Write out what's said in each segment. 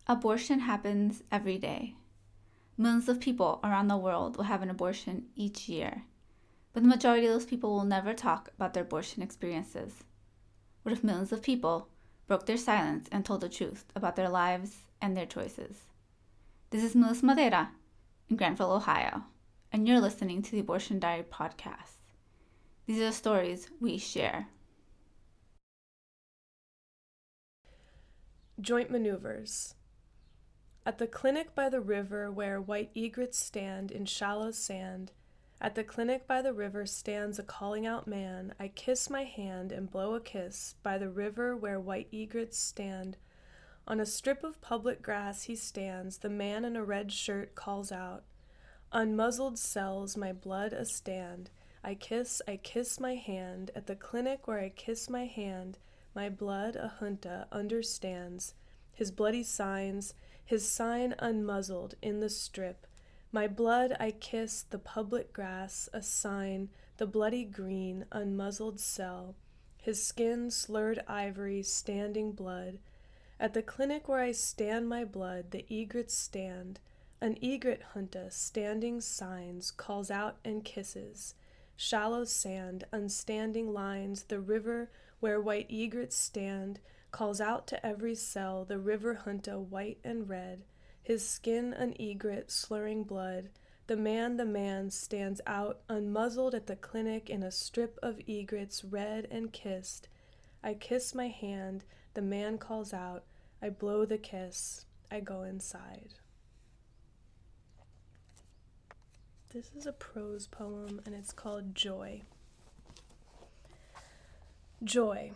Abortion happens every day. Millions of people around the world will have an abortion each year, but the majority of those people will never talk about their abortion experiences. What if millions of people broke their silence and told the truth about their lives and their choices? This is Melissa Madera in Granville, Ohio, and you're listening to the Abortion Diary podcast. These are the stories we share. Joint maneuvers. At the clinic by the river where white egrets stand in shallow sand, at the clinic by the river stands a calling out man. I kiss my hand and blow a kiss by the river where white egrets stand. On a strip of public grass he stands, the man in a red shirt calls out. Unmuzzled cells, my blood a stand. I kiss my hand. At the clinic where I kiss my hand, my blood a junta understands. His bloody signs, his sign unmuzzled in the strip. My blood I kiss the public grass, a sign, the bloody green, unmuzzled cell. His skin slurred ivory, standing blood. At the clinic where I stand my blood, the egrets stand. An egret junta, standing signs, calls out and kisses. Shallow sand, unstanding lines, the river where white egrets stand, calls out to every cell, the river junta white and red, his skin an egret slurring blood. The man stands out, unmuzzled at the clinic in a strip of egrets red and kissed. I kiss my hand, the man calls out, I blow the kiss, I go inside. This is a prose poem and it's called Joy. Joy.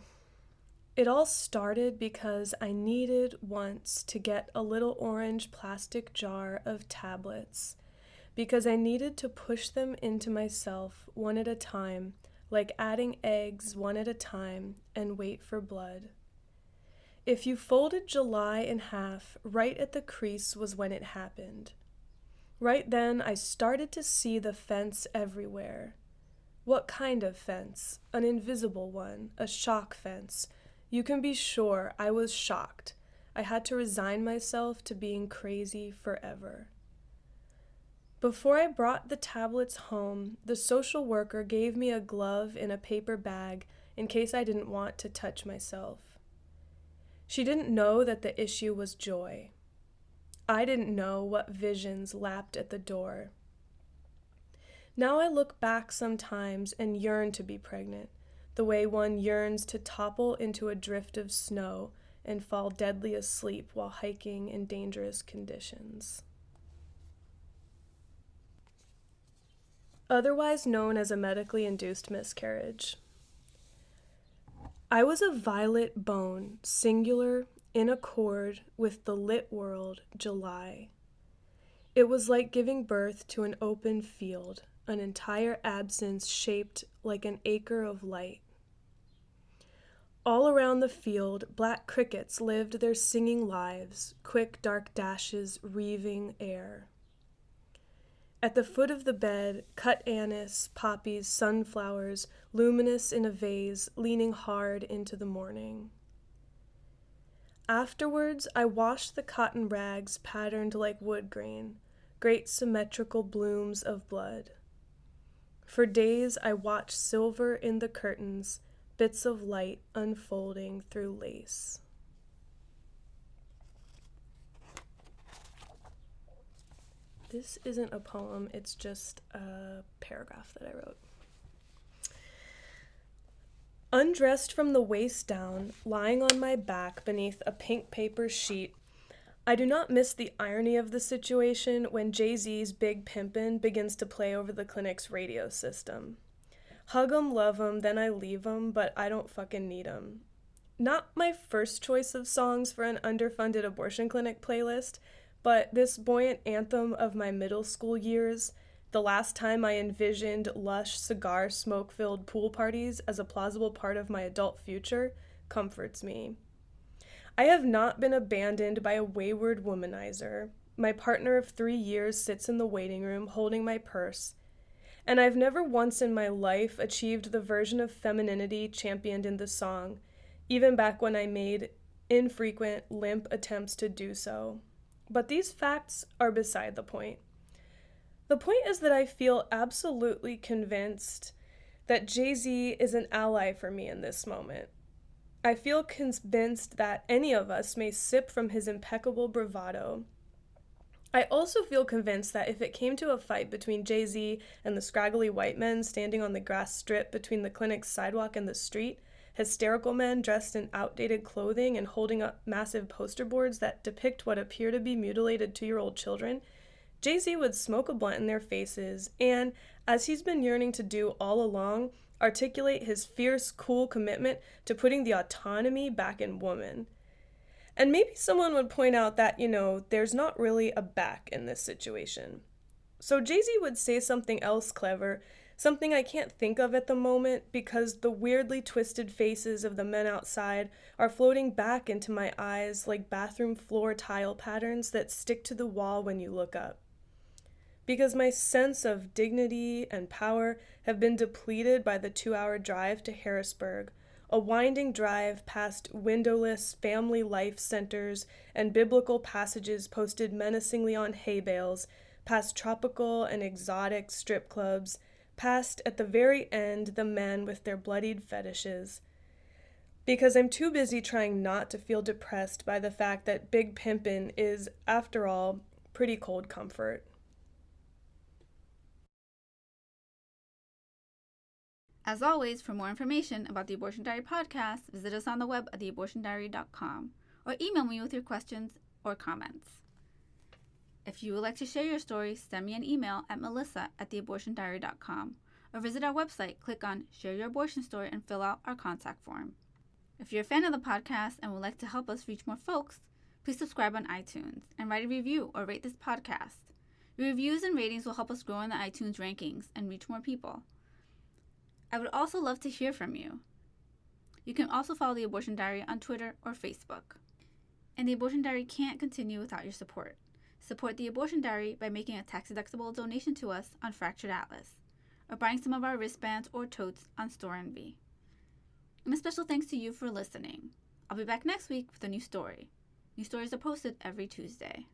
It all started because I needed once to get a little orange plastic jar of tablets, because I needed to push them into myself one at a time, like adding eggs one at a time, and wait for blood. If you folded July in half, right at the crease was when it happened. Right then I started to see the fence everywhere. What kind of fence? An invisible one, a shock fence. You can be sure I was shocked. I had to resign myself to being crazy forever. Before I brought the tablets home, the social worker gave me a glove in a paper bag in case I didn't want to touch myself. She didn't know that the issue was joy. I didn't know what visions lapped at the door. Now I look back sometimes and yearn to be pregnant, the way one yearns to topple into a drift of snow and fall deadly asleep while hiking in dangerous conditions. Otherwise known as a medically induced miscarriage. I was a violet bone, singular, in accord with the lit world, July. It was like giving birth to an open field, an entire absence shaped like an acre of light. All around the field, black crickets lived their singing lives, quick dark dashes reaving air. At the foot of the bed, cut anise, poppies, sunflowers, luminous in a vase, leaning hard into the morning. Afterwards, I washed the cotton rags patterned like wood grain, great symmetrical blooms of blood. For days, I watched silver in the curtains, bits of light unfolding through lace. This isn't a poem, it's just a paragraph that I wrote. Undressed from the waist down, lying on my back beneath a pink paper sheet, I do not miss the irony of the situation when Jay-Z's Big Pimpin' begins to play over the clinic's radio system. Hug 'em, love 'em, then I leave 'em, but I don't fucking need 'em. Not my first choice of songs for an underfunded abortion clinic playlist, but this buoyant anthem of my middle school years, the last time I envisioned lush cigar smoke-filled pool parties as a plausible part of my adult future, comforts me. I have not been abandoned by a wayward womanizer. My partner of 3 years sits in the waiting room holding my purse, and I've never once in my life achieved the version of femininity championed in the song, even back when I made infrequent, limp attempts to do so. But these facts are beside the point. The point is that I feel absolutely convinced that Jay-Z is an ally for me in this moment. I feel convinced that any of us may sip from his impeccable bravado. I also feel convinced that if it came to a fight between Jay-Z and the scraggly white men standing on the grass strip between the clinic's sidewalk and the street, hysterical men dressed in outdated clothing and holding up massive poster boards that depict what appear to be mutilated 2-year-old children, Jay-Z would smoke a blunt in their faces and, as he's been yearning to do all along, articulate his fierce, cool commitment to putting the autonomy back in woman. And maybe someone would point out that, there's not really a back in this situation. So Jay-Z would say something else clever, something I can't think of at the moment because the weirdly twisted faces of the men outside are floating back into my eyes like bathroom floor tile patterns that stick to the wall when you look up. Because my sense of dignity and power have been depleted by the 2-hour drive to Harrisburg, a winding drive past windowless family life centers and biblical passages posted menacingly on hay bales, past tropical and exotic strip clubs, past, at the very end, the men with their bloodied fetishes. Because I'm too busy trying not to feel depressed by the fact that Big Pimpin' is, after all, pretty cold comfort. As always, for more information about the Abortion Diary podcast, visit us on the web at theabortiondiary.com or email me with your questions or comments. If you would like to share your story, send me an email at melissa@theabortiondiary.com or visit our website, click on Share Your Abortion Story, and fill out our contact form. If you're a fan of the podcast and would like to help us reach more folks, please subscribe on iTunes and write a review or rate this podcast. Your reviews and ratings will help us grow in the iTunes rankings and reach more people. I would also love to hear from you. You can also follow The Abortion Diary on Twitter or Facebook. And The Abortion Diary can't continue without your support. Support The Abortion Diary by making a tax-deductible donation to us on Fractured Atlas, or buying some of our wristbands or totes on Store Envy. And a special thanks to you for listening. I'll be back next week with a new story. New stories are posted every Tuesday.